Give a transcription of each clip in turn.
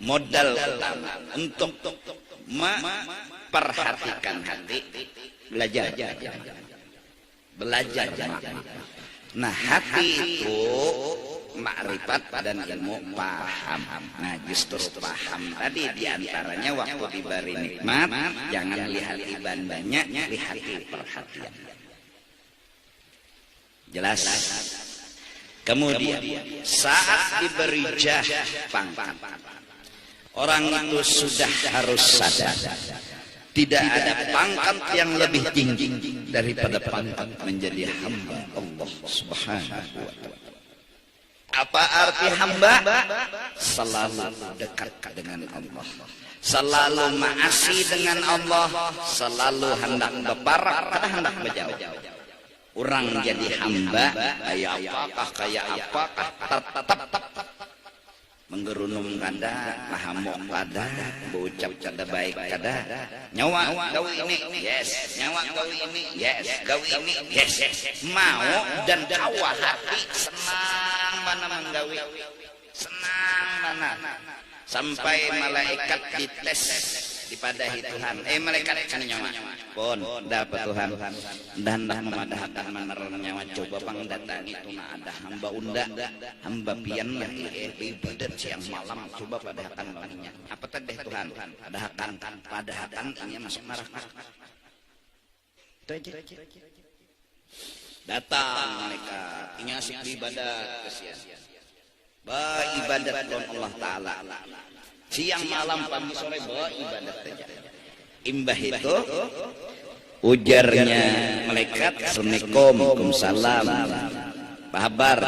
modal utama untuk memperhatikan hati, belajar jamaah. Nah, hati itu makrifat dan ilmu paham. Nah, justru paham tadi diantaranya waktu diberi nikmat, jangan lihat ibadahnya, lihat perhatian. Jelas? Kemudian saat diberi jah pangkat, orang itu sudah harus sadar tidak ada pangkat yang lebih tinggi daripada pangkat menjadi hamba Allah Subhanahu wa ta'ala. Apa arti hamba? Selalu dekat dengan Allah, selalu ma'asi dengan Allah, selalu hendak berparak, hendak berjauh. Orang jadi hamba kayak apakah tetap menggerunung kada, mahamok kada, berucap kada baik kada, nyawa gawi ini yes, nyawa gawi ini yes, gawi ini yes, mau dan kawa hati senang mana menggawi, senang mana sampai malaikat dites dipadahi Tuhan. Malaikat kan nyawa pun dapat Tuhan dan memadahkan menerang nyawa. Coba pang datangi itu ada hamba unda, hamba pian yang ibadat siang malam, coba padahkan wanginya apa tadi Tuhan, padahkan ini masuk neraka. Itu aja. Datang malaikat ini asik ibadat kesian ibadat don Allah Ta'ala siang malam pagi sore bawa ibadat saja. Imbah itu ujarnya malaikat, assalamualaikum, waalaikumsalam, apa kabar?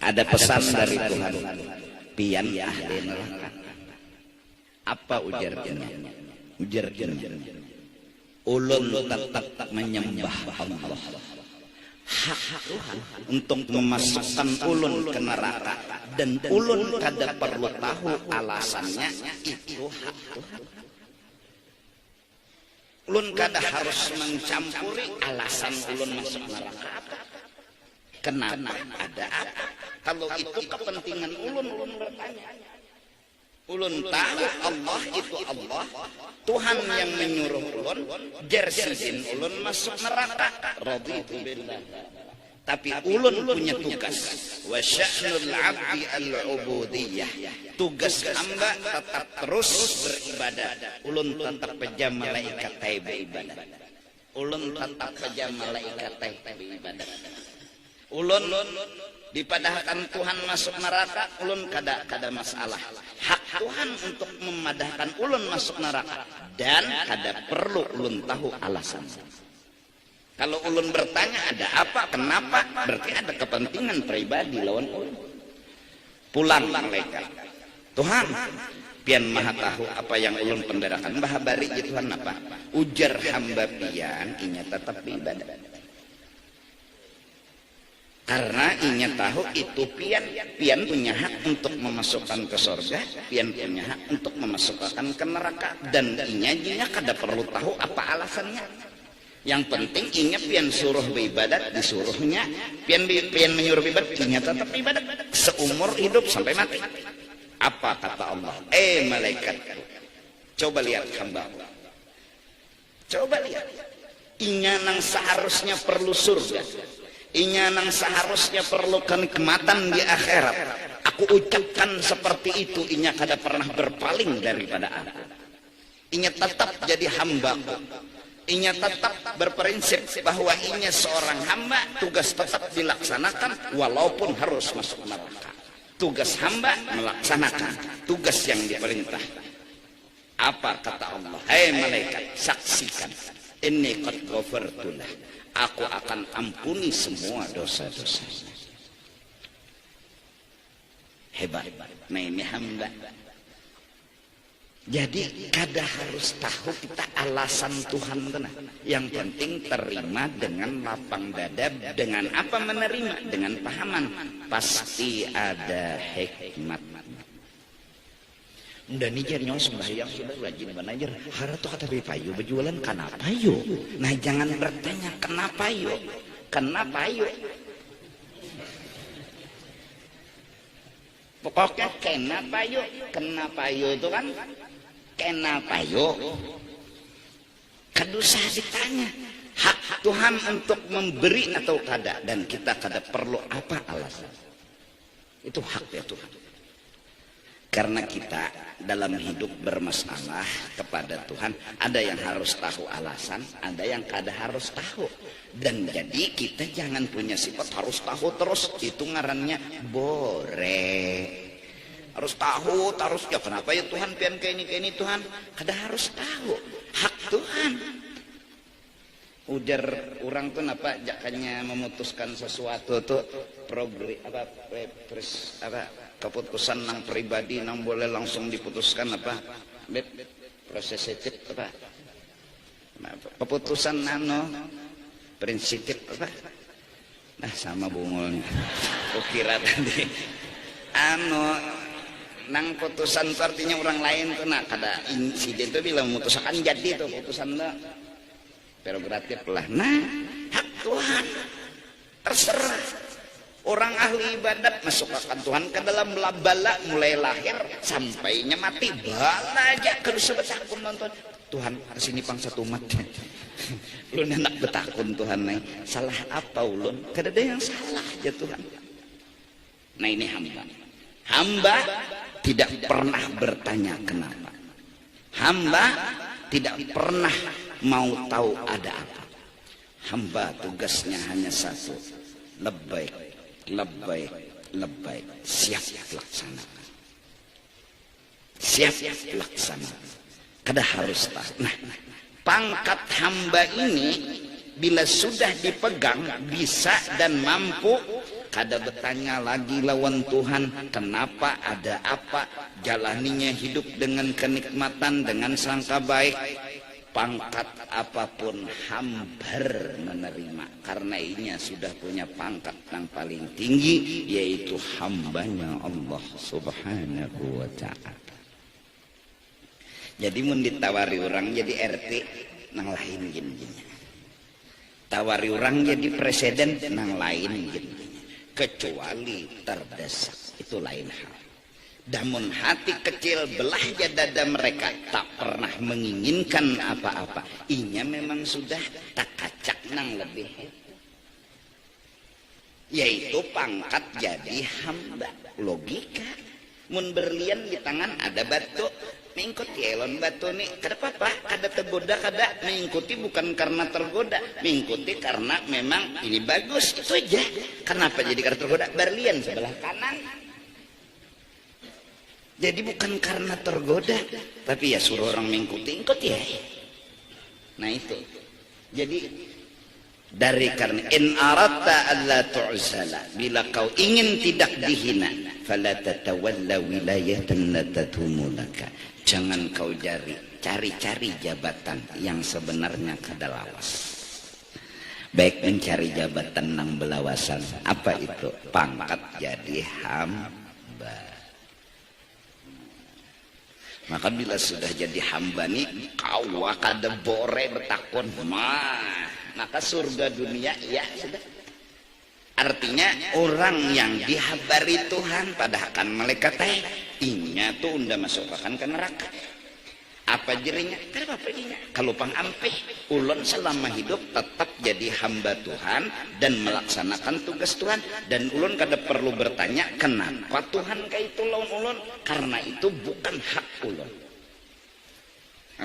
Ada pesan dari Tuhan, pian ahli neraka. Apa ujarnya? Ulun tetap menyembah Allah, hak Tuhan untuk memasukkan ulun ke neraka, dan ulun kada perlu tahu alasannya, itu hak Tuhan. Ulun kada harus mencampuri alasan ulun masuk neraka apa, kenapa, ada apa. Kalau itu kepentingan ulun bertanya. Ulun tahu Allah itu Allah, Tuhan yang menyuruh ulun, jersihin ulun masuk neraka, raditu billah. Tapi ulun punya tugas, wa sya'nul 'abdi al-'ubudiyah. Tugas hamba tetap terus beribadah. Ulun tetap peja malaikat beribadah. Ulun tetap peja malaikat beribadah. Ulun dipadahkan Tuhan masuk neraka, ulun kada masalah. Hak Tuhan untuk memadahkan ulun masuk neraka, dan kada perlu ulun tahu alasan. Kalau ulun bertanya ada apa, kenapa, berarti ada kepentingan pribadi lawan ulun. Pulang malaikat, Tuhan pian maha tahu apa yang ulun penderakan, bahabari Tuhan apa? Ujar hamba pian inya tetap ibadah. Karena inya tahu itu pian punya hak untuk memasukkan ke surga, pian punya hak untuk memasukkan ke neraka, dan inya kada perlu tahu apa alasannya. Yang penting inya pian suruh beribadat, disuruhnya pian menyuruh beribadat, inya tetap ibadat seumur hidup sampai mati. Apa kata Allah? Malaikat, coba lihat hamba, coba lihat, inya nang seharusnya perlu surga, inya nang seharusnya perlu kenikmatan di akhirat. Aku ucapkan seperti itu, inya kada pernah berpaling daripada aku. Inya tetap jadi hambaku. Inya tetap berprinsip bahwa inya seorang hamba, tugas tetap dilaksanakan walaupun harus masuk neraka. Tugas hamba melaksanakan tugas yang diperintah. Apa kata Allah? Malaikat, saksikan, inni qad ghafartu lah. Aku akan ampuni semua dosa-dosa. Hebat. Nah ini hamba. Jadi kada harus tahu kita alasan Tuhan kena. Yang penting terima dengan lapang dada. Dengan apa menerima? Dengan pahaman. Pasti ada hikmat. Udah nijar nyawa sembahyang sudah rajin banajar. Hara tuh kata payu berjualan kenapa yo? Nah jangan bertanya kenapa yo? Kenapa yo? Pokoknya kenapa yuk itu kan kenapa yuk kadusah ditanya hak Tuhan untuk memberi atau kada, dan kita kada perlu apa alasan. Itu haknya Tuhan. Karena kita dalam hidup bermasalah kepada Tuhan, ada yang harus tahu alasan, ada yang kada harus tahu. Dan jadi kita jangan punya sifat harus tahu terus, itu ngarannya bore. Harus tahu, harus ya kenapa ya Tuhan pian kayak ini Tuhan, kada harus tahu. Hak Tuhan. Ujar orang tuh apa jakanya memutuskan sesuatu tuh keputusan nang pribadi nang boleh langsung diputuskan apa proses itu apa keputusan nano prinsip apa nah sama bungulnya kukira tadi nang putusan itu artinya orang lain tuh nah kada insiden tuh bilang memutuskan jadi tuh putusan tuh prerogatif lah. Nah, hak Tuhan terserah. Orang ahli ibadat masukkan Tuhan ke dalam bala mulai lahir sampainya mati bala aja terus betakun nonton Tuhan kesini pangsa umat. Lu enak betakun Tuhan nih salah apa ulun? Kada ada yang salah ya Tuhan. Nah ini hamba tidak pernah bertanya kenapa. Hamba tidak pernah mau tahu ada apa. Hamba tugasnya hanya satu, lebbaik, lebbaik, lebbaik, siap laksanakan. Siap laksanakan. Kada harus tahu. Nah, pangkat hamba ini bila sudah dipegang bisa dan mampu, kada bertanya lagi lawan Tuhan kenapa, ada apa, jalaninya hidup dengan kenikmatan, dengan sangka baik. Pangkat apapun hambar menerima, karena inya sudah punya pangkat yang paling tinggi, yaitu hambanya Allah subhanahu wa ta'ala. Jadi mun ditawari orang jadi RT nang lain gini, tawari orang jadi presiden nang lain gini, kecuali terdesak itu lain hal. Namun hati kecil belah dada mereka tak pernah menginginkan apa-apa. Inya memang sudah tak kacak nang lebih, yaitu pangkat jadi hamba. Logika. Mun berlian di tangan ada batu, mengikuti elon batu nih. Kada apa-apa, kada tergoda, kada mengikuti bukan karena tergoda, mengikuti karena memang ini bagus itu aja. Kenapa jadi kada tergoda? Berlian sebelah kanan. Jadi bukan karena tergoda, tapi ya suruh orang mengikuti, ikut ya. Nah itu. Jadi dari karena in aratta alla tu'zala, bila kau ingin tidak dihina, fala tatawalla wilayatan la tatumulaka. Jangan kau cari jabatan yang sebenarnya kada lawas. Baik mencari jabatan nang belawasan. Apa itu? Pangkat jadi hamba. Maka bila sudah jadi hamba nih kau kada bore betakon maka surga dunia ya sudah. Artinya orang yang dihabari Tuhan padahal kan malaikat inya tuh unda masukkan ke neraka. Apa jerinya? Kenapa perginya? Kalau pang ampih ulun selama hidup tetap jadi hamba Tuhan dan melaksanakan tugas Tuhan, dan ulun kada perlu bertanya kenapa Tuhan kayak itu lawan ulun, karena itu bukan hak ulun.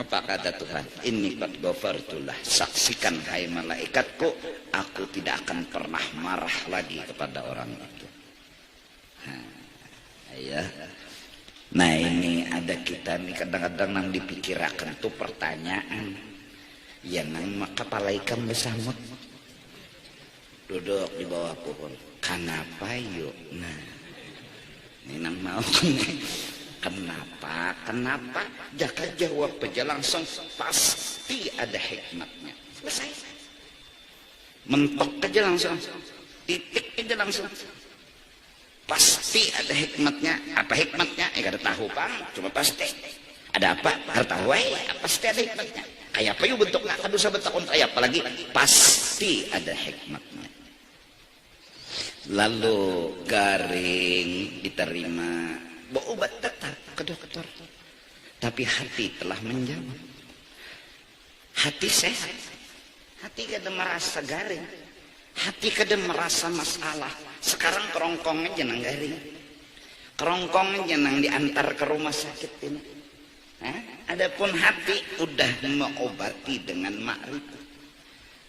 Apa kata Tuhan? Inni qad ghafartulah, saksikan hai malaikatku, aku tidak akan pernah marah lagi kepada orang itu. Ya. Nah ini ada kita nih kadang-kadang nang dipikirakan tuh pertanyaan ya nang kepala ikan besamut duduk di bawah pohon kenapa yuk. Nah ini nang mau kenapa jaka jawab aja langsung pasti ada hikmatnya, selesai mentok aja langsung, titik aja langsung, pasti ada hikmatnya. Apa hikmatnya? Kada tahu pang, cuma pasti ada apa? Kada tahu pasti ada hikmatnya. Kayak apa yuk bentuknya? Kadusa betakon kayak apalagi pasti ada hikmatnya. lalu garing diterima, berobat tetap ke dokter, tapi hati telah menjawab. Hati sehat, hati kada merasa garing, hati kada merasa masalah. Sekarang kerongkongnya jenang garing, kerongkongnya jenang diantar ke rumah sakit ini. Adapun hati udah mengobati dengan ma'rifat,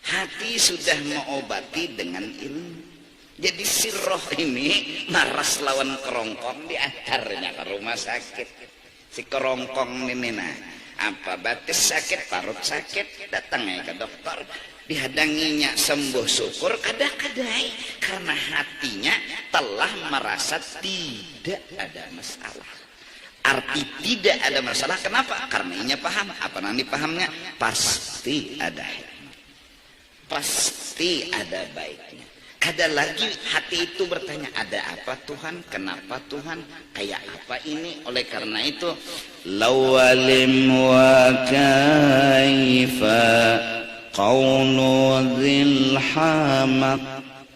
hati sudah mengobati dengan ilmu. Jadi si roh ini maras lawan kerongkong diantarnya ke rumah sakit. Si kerongkong ini apa batis sakit, parut sakit, datangnya ke dokter, dihadanginya sembuh syukur kadang-kadang karena hatinya telah merasa tidak ada masalah. Arti tidak ada masalah kenapa? Karena inya paham. Apa nanti pahamnya? Pasti ada hikmah, pasti ada baiknya. Kada lagi hati itu bertanya, ada apa Tuhan? Kenapa Tuhan? Kayak apa ini? Oleh karena itu, lawalim wa kaifa qawlu dhil hamaq,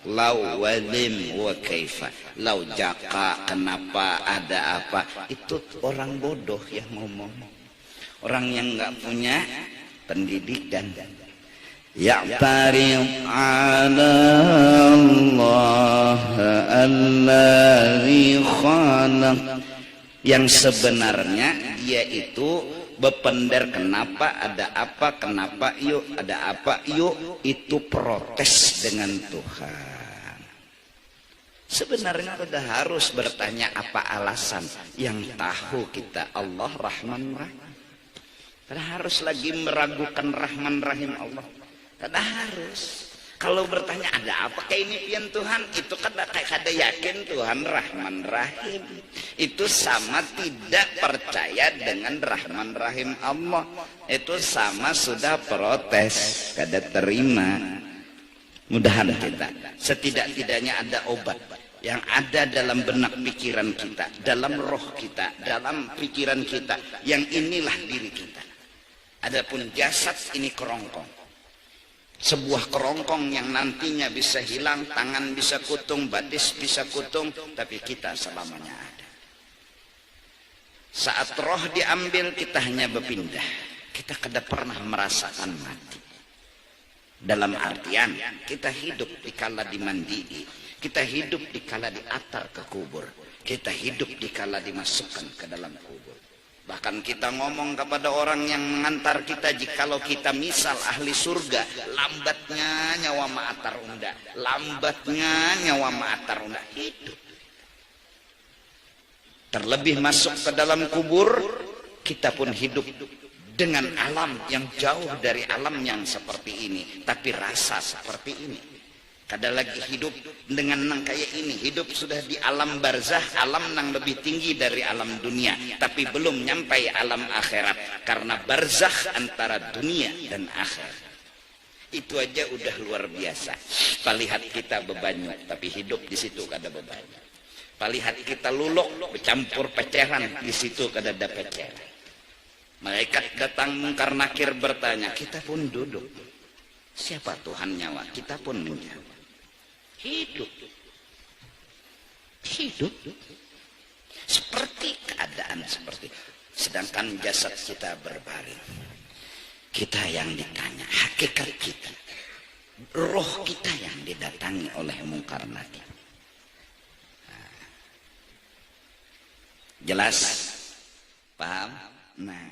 lawalim wa kaifa, lau jaka, kenapa, ada apa. Itu orang bodoh yang ngomong, orang yang nggak punya pendidikan. Ya'tarid ala Allah alladhi khalaq, yang sebenarnya dia itu bepender kenapa, ada apa, kenapa yuk, ada apa yuk, itu protes dengan Tuhan. Sebenarnya kita harus bertanya apa alasan, yang tahu kita Allah Rahman Rahim. Kita harus lagi meragukan Rahman Rahim Allah. Kada harus. Kalau bertanya ada apa kayak ini pian Tuhan, itu kada yakin Tuhan Rahman Rahim. Itu sama tidak percaya dengan Rahman Rahim Allah. Itu sama sudah protes, kada terima. Mudahan kita setidak-tidaknya ada obat yang ada dalam benak pikiran kita, dalam roh kita, dalam pikiran kita, yang inilah diri kita. Adapun jasad ini kerongkong, sebuah kerongkong yang nantinya bisa hilang, tangan bisa kutung, batis bisa kutung, tapi kita selamanya ada. Saat roh diambil, kita hanya berpindah, kita kada pernah merasakan mati. Dalam artian kita hidup dikala dimandii, kita hidup dikala diatar ke kubur, kita hidup dikala dimasukkan ke dalam kubur. Bahkan kita ngomong kepada orang yang mengantar kita, jikalau kita misal ahli surga, lambatnya nyawa ma'atar unda, lambatnya nyawa ma'atar unda, hidup. Terlebih masuk ke dalam kubur, kita pun hidup dengan alam yang jauh dari alam yang seperti ini, tapi rasa seperti ini. Kada lagi hidup dengan nang kayak ini, hidup sudah di alam barzah, alam nang lebih tinggi dari alam dunia, tapi belum nyampai alam akhirat, karena barzah antara dunia dan akhirat. Itu aja udah luar biasa. Palihat kita bebanyu, tapi hidup di situ kada bebanyu. Palihat kita luluk, bercampur peceran, di situ kada ada peceran. Malaikat datang mungkar nakir bertanya, kita pun duduk. Siapa Tuhan nyawa? Kita pun menjawab. Hidup seperti keadaan seperti, sedangkan jasad kita berbaring. Kita yang ditanya, hakikat kita, roh kita yang didatangi oleh mungkar nakir. Jelas? Paham? Nah,